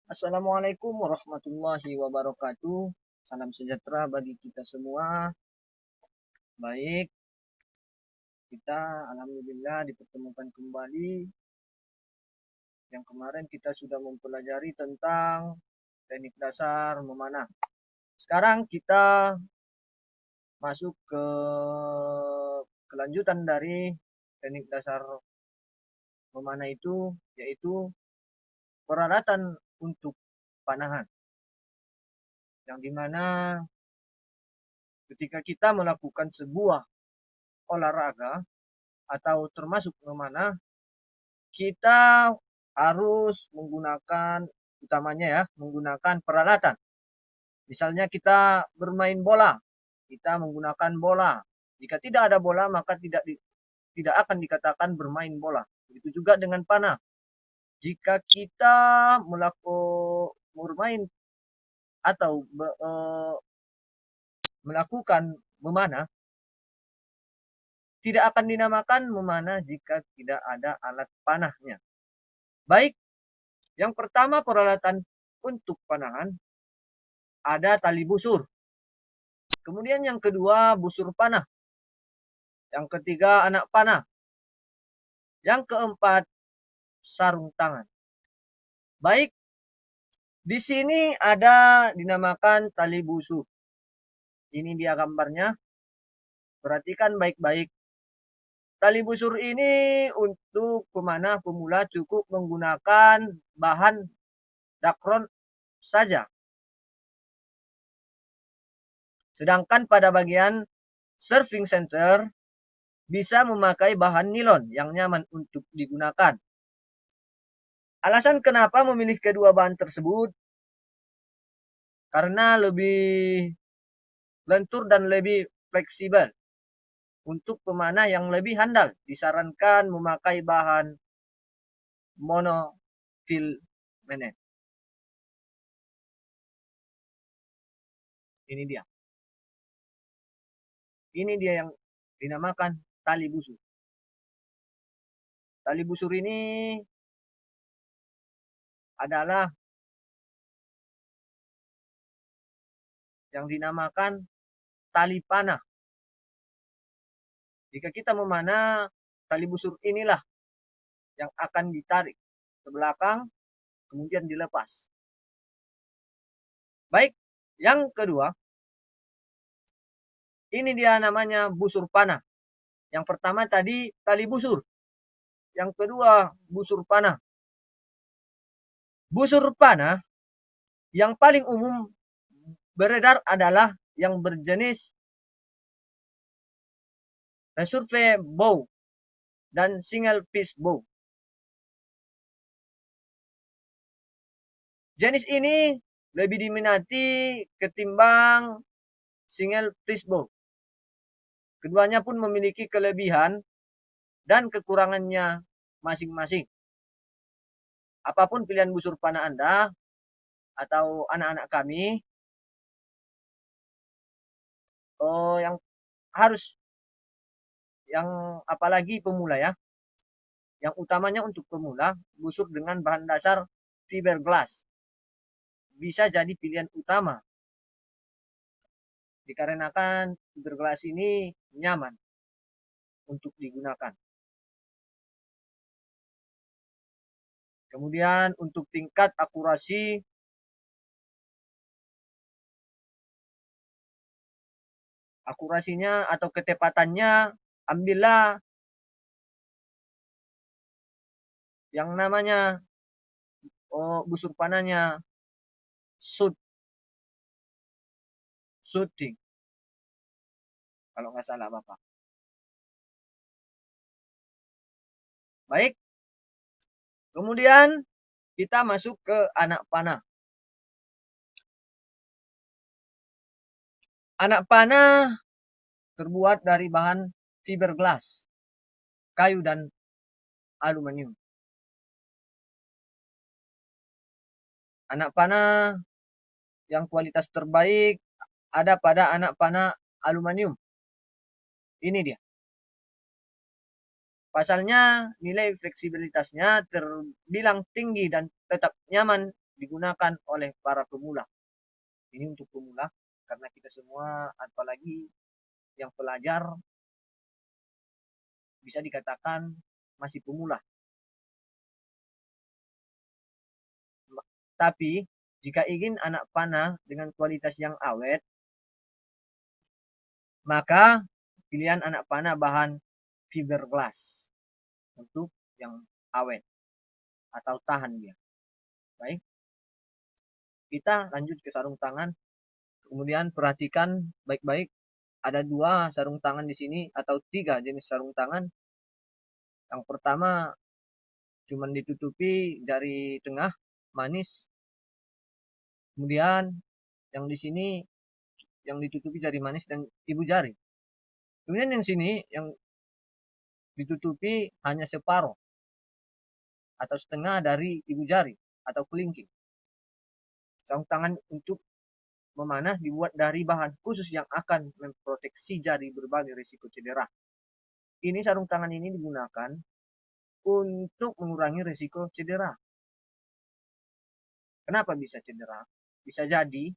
Assalamualaikum warahmatullahi wabarakatuh. Salam sejahtera bagi kita semua. Baik, kita alhamdulillah dipertemukan kembali. Yang kemarin kita sudah mempelajari tentang teknik dasar memanah. Sekarang kita masuk ke kelanjutan dari teknik dasar memanah itu, yaitu peralatan untuk panahan. Yang dimana ketika kita melakukan sebuah olahraga atau termasuk memanah, kita harus menggunakan utamanya ya, menggunakan peralatan. Misalnya kita bermain bola, kita menggunakan bola. Jika tidak ada bola, maka tidak akan dikatakan bermain bola. Begitu juga dengan panah. Jika kita bermain atau melakukan memanah, tidak akan dinamakan memanah jika tidak ada alat panahnya. Baik, yang pertama peralatan untuk panahan ada tali busur. Kemudian yang kedua busur panah. Yang ketiga anak panah. Yang keempat sarung tangan. Baik, di sini ada dinamakan tali busur. Ini dia gambarnya. Perhatikan baik-baik. Tali busur ini untuk pemanah pemula cukup menggunakan bahan dakron saja. Sedangkan pada bagian serving center bisa memakai bahan nilon yang nyaman untuk digunakan. Alasan kenapa memilih kedua bahan tersebut? Karena lebih lentur dan lebih fleksibel. Untuk pemanah yang lebih handal, disarankan memakai bahan monofilament. Ini dia. Ini dia yang dinamakan tali busur. Tali busur ini adalah yang dinamakan tali panah. Jika kita memanah, tali busur inilah yang akan ditarik ke belakang, kemudian dilepas. Baik, yang kedua, ini dia namanya busur panah. Yang pertama tadi tali busur. Yang kedua, busur panah. Busur panah yang paling umum beredar adalah yang berjenis reserve bow dan single piece bow. Jenis ini lebih diminati ketimbang single piece bow. Keduanya pun memiliki kelebihan dan kekurangannya masing-masing. Apapun pilihan busur panah Anda atau anak-anak kami, yang harus, yang apalagi pemula ya, yang utamanya untuk pemula, busur dengan bahan dasar fiberglass bisa jadi pilihan utama. Dikarenakan fiberglass ini nyaman untuk digunakan. Kemudian untuk tingkat akurasinya atau ketepatannya, ambillah yang namanya busur panahnya shooting. Kalau nggak salah Bapak. Baik. Kemudian kita masuk ke anak panah. Anak panah terbuat dari bahan fiberglass, kayu dan aluminium. Anak panah yang kualitas terbaik ada pada anak panah aluminium. Ini dia. Pasalnya nilai fleksibilitasnya terbilang tinggi dan tetap nyaman digunakan oleh para pemula. Ini untuk pemula, karena kita semua, apalagi yang pelajar, bisa dikatakan masih pemula. Tapi, jika ingin anak panah dengan kualitas yang awet, maka pilihan anak panah bahan fiberglass untuk yang awet atau tahan dia. Baik, kita lanjut ke sarung tangan. Kemudian perhatikan baik-baik, ada 2 sarung tangan di sini atau 3 jenis sarung tangan. Yang pertama cuma ditutupi jari tengah manis. Kemudian yang di sini yang ditutupi jari manis dan ibu jari. Kemudian yang sini yang ditutupi hanya separuh atau setengah dari ibu jari atau kelingking. Sarung tangan untuk memanah dibuat dari bahan khusus yang akan memproteksi jari berbagai risiko cedera. Ini sarung tangan ini digunakan untuk mengurangi risiko cedera. Kenapa bisa cedera? Bisa jadi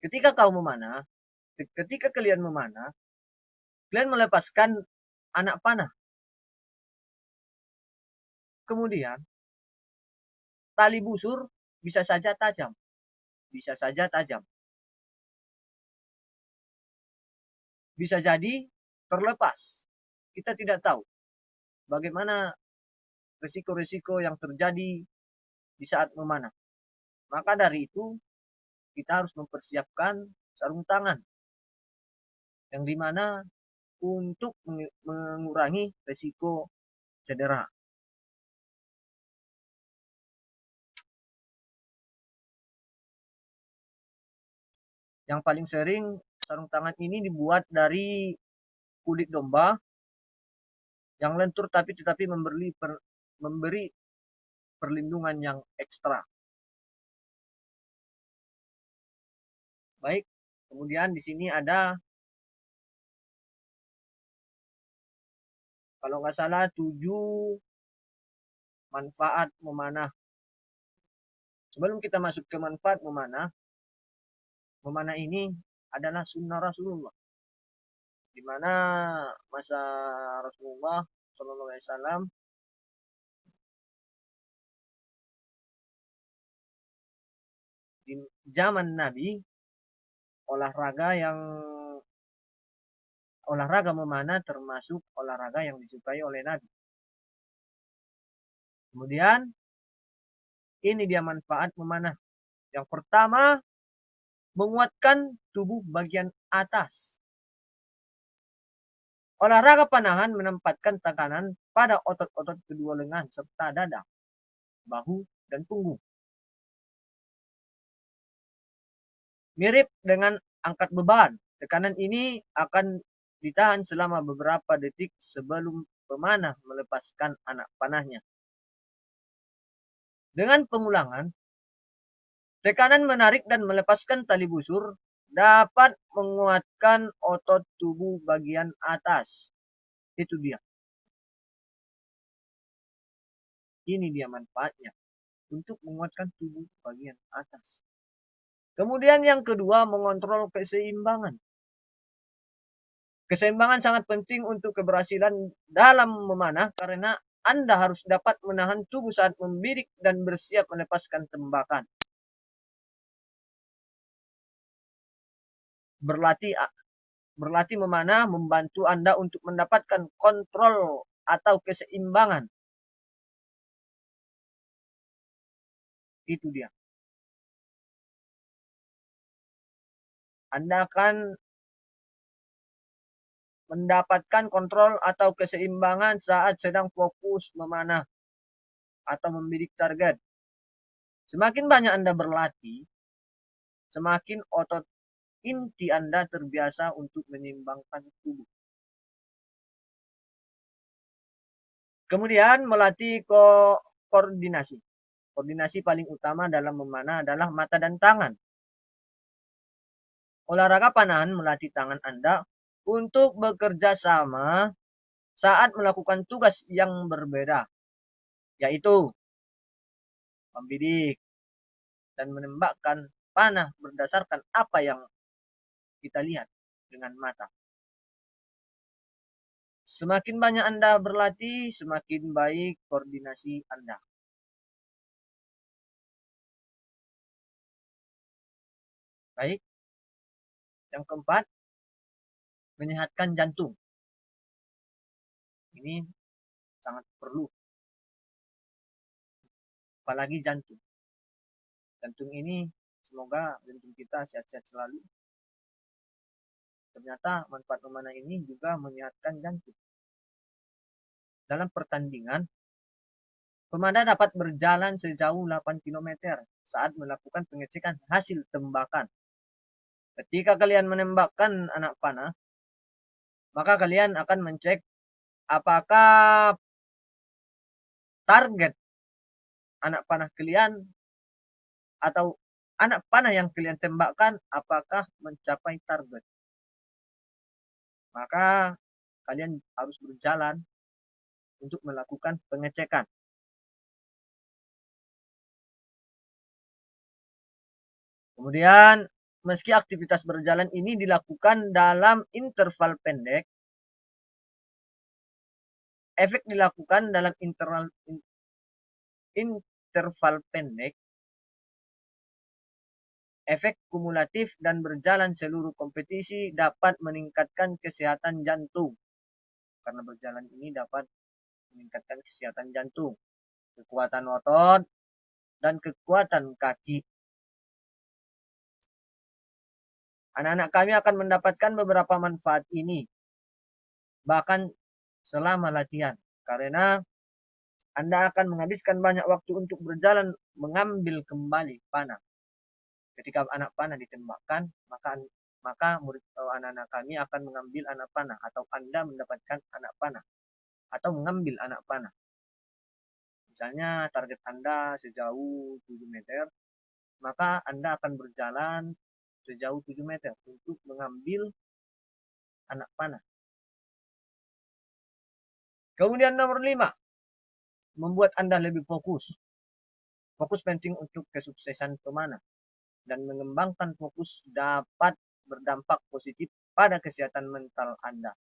ketika kalian memanah, kalian melepaskan anak panah. Kemudian tali busur bisa saja tajam. Bisa jadi terlepas. Kita tidak tahu bagaimana risiko-risiko yang terjadi di saat memanah. Maka dari itu, kita harus mempersiapkan sarung tangan yang dimana untuk mengurangi risiko cedera. Yang paling sering sarung tangan ini dibuat dari kulit domba yang lentur tetapi memberi perlindungan yang ekstra. Baik, kemudian di sini ada, kalau nggak salah, 7 manfaat memanah. Sebelum kita masuk ke manfaat memanah ini adalah sunnah Rasulullah. Di mana masa Rasulullah SAW di zaman Nabi, olahraga memanah termasuk olahraga yang disukai oleh Nabi. Kemudian ini dia manfaat memanah. Yang pertama, menguatkan tubuh bagian atas. Olahraga panahan menempatkan tekanan pada otot-otot kedua lengan serta dada, bahu, dan punggung. Mirip dengan angkat beban, tekanan ini akan ditahan selama beberapa detik sebelum pemanah melepaskan anak panahnya. Dengan pengulangan, tekanan menarik dan melepaskan tali busur dapat menguatkan otot tubuh bagian atas. Itu dia. Ini dia manfaatnya untuk menguatkan tubuh bagian atas. Kemudian yang kedua, mengontrol keseimbangan. Keseimbangan sangat penting untuk keberhasilan dalam memanah karena Anda harus dapat menahan tubuh saat membidik dan bersiap melepaskan tembakan. Berlatih memanah membantu Anda untuk mendapatkan kontrol atau keseimbangan. Itu dia. Anda akan mendapatkan kontrol atau keseimbangan saat sedang fokus memanah atau membidik target. Semakin banyak Anda berlatih, semakin otot inti Anda terbiasa untuk menyeimbangkan tubuh. Kemudian melatih koordinasi. Koordinasi paling utama dalam memanah adalah mata dan tangan. Olahraga panahan melatih tangan Anda untuk bekerja sama saat melakukan tugas yang berbeda, yaitu membidik, dan menembakkan panah berdasarkan apa yang kita lihat dengan mata. Semakin banyak Anda berlatih, semakin baik koordinasi Anda. Baik. Yang keempat, menyehatkan jantung. Ini sangat perlu. Apalagi jantung. Jantung ini, semoga jantung kita sehat-sehat selalu. Ternyata manfaat memanah ini juga menyehatkan jantung. Dalam pertandingan, pemanah dapat berjalan sejauh 8 km saat melakukan pengecekan hasil tembakan. Ketika kalian menembakkan anak panah, maka kalian akan mencek apakah target anak panah kalian atau anak panah yang kalian tembakkan apakah mencapai target. Maka kalian harus berjalan untuk melakukan pengecekan. Kemudian, meski aktivitas berjalan ini dilakukan dalam interval pendek, efek dilakukan dalam interval pendek, efek kumulatif dan berjalan seluruh kompetisi dapat meningkatkan kesehatan jantung. Karena berjalan ini dapat meningkatkan kesehatan jantung, kekuatan otot, dan kekuatan kaki. Anak-anak kami akan mendapatkan beberapa manfaat ini, bahkan selama latihan. Karena Anda akan menghabiskan banyak waktu untuk berjalan mengambil kembali panah. Ketika anak panah ditembakkan, maka murid anak-anak kami akan mengambil anak panah, atau Anda mendapatkan anak panah, atau mengambil anak panah. Misalnya target Anda sejauh 7 meter, maka Anda akan berjalan sejauh 7 meter untuk mengambil anak panah. Kemudian nomor 5, membuat Anda lebih fokus. Fokus penting untuk kesuksesan pemanah, dan mengembangkan fokus dapat berdampak positif pada kesehatan mental Anda.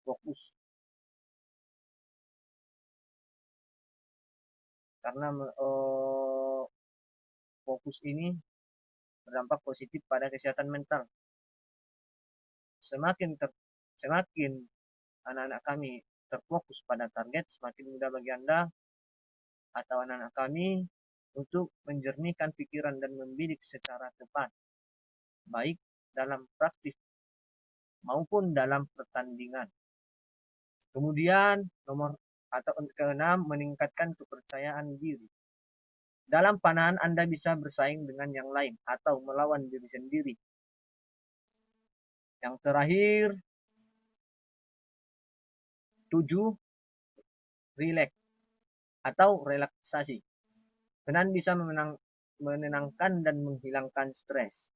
Fokus. Karena fokus ini berdampak positif pada kesehatan mental. Semakin anak-anak kami terfokus pada target, semakin mudah bagi Anda atau anak-anak kami untuk menjernihkan pikiran dan membidik secara tepat, baik dalam praktik maupun dalam pertandingan. Kemudian keenam, meningkatkan kepercayaan diri. Dalam panahan Anda bisa bersaing dengan yang lain atau melawan diri sendiri. Yang terakhir, 7, rileks atau relaksasi. Panahan bisa menenangkan dan menghilangkan stres.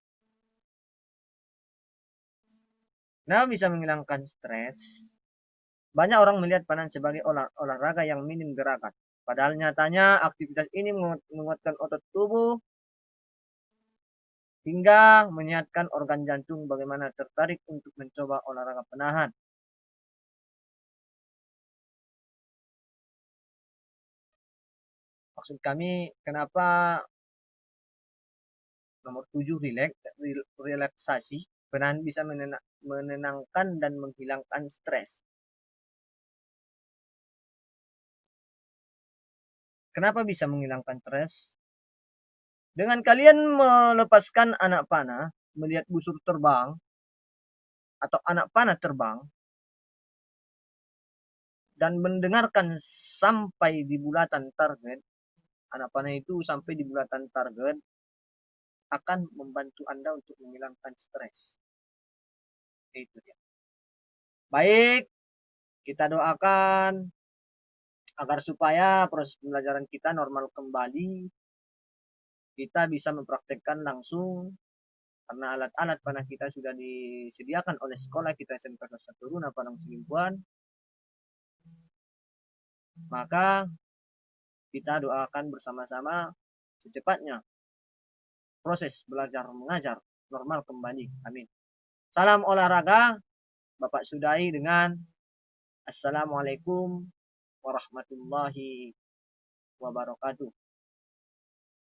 Kenapa bisa menghilangkan stres? Banyak orang melihat panahan sebagai olahraga yang minim gerakan. Padahal nyatanya aktivitas ini menguatkan otot tubuh hingga menyehatkan organ jantung. Bagaimana tertarik untuk mencoba olahraga panahan? Maksud kami, kenapa nomor 7, relaksasi. Panahan bisa menenangkan dan menghilangkan stres. Kenapa bisa menghilangkan stres? Dengan kalian melepaskan anak panah, melihat busur terbang, atau anak panah terbang, dan mendengarkan sampai di bulatan target, anak panah itu sampai di bulatan target, akan membantu Anda untuk menghilangkan stres. Itu dia. Baik, kita doakan agar supaya proses pembelajaran kita normal kembali, kita bisa mempraktekkan langsung, karena alat-alat panah kita sudah disediakan oleh sekolah kita SMK Kelas 1 Runa Padang Selimpuan. Maka kita doakan bersama-sama secepatnya proses belajar mengajar normal kembali. Amin. Salam olahraga, Bapak sudahi dengan Assalamualaikum warahmatullahi wabarakatuh.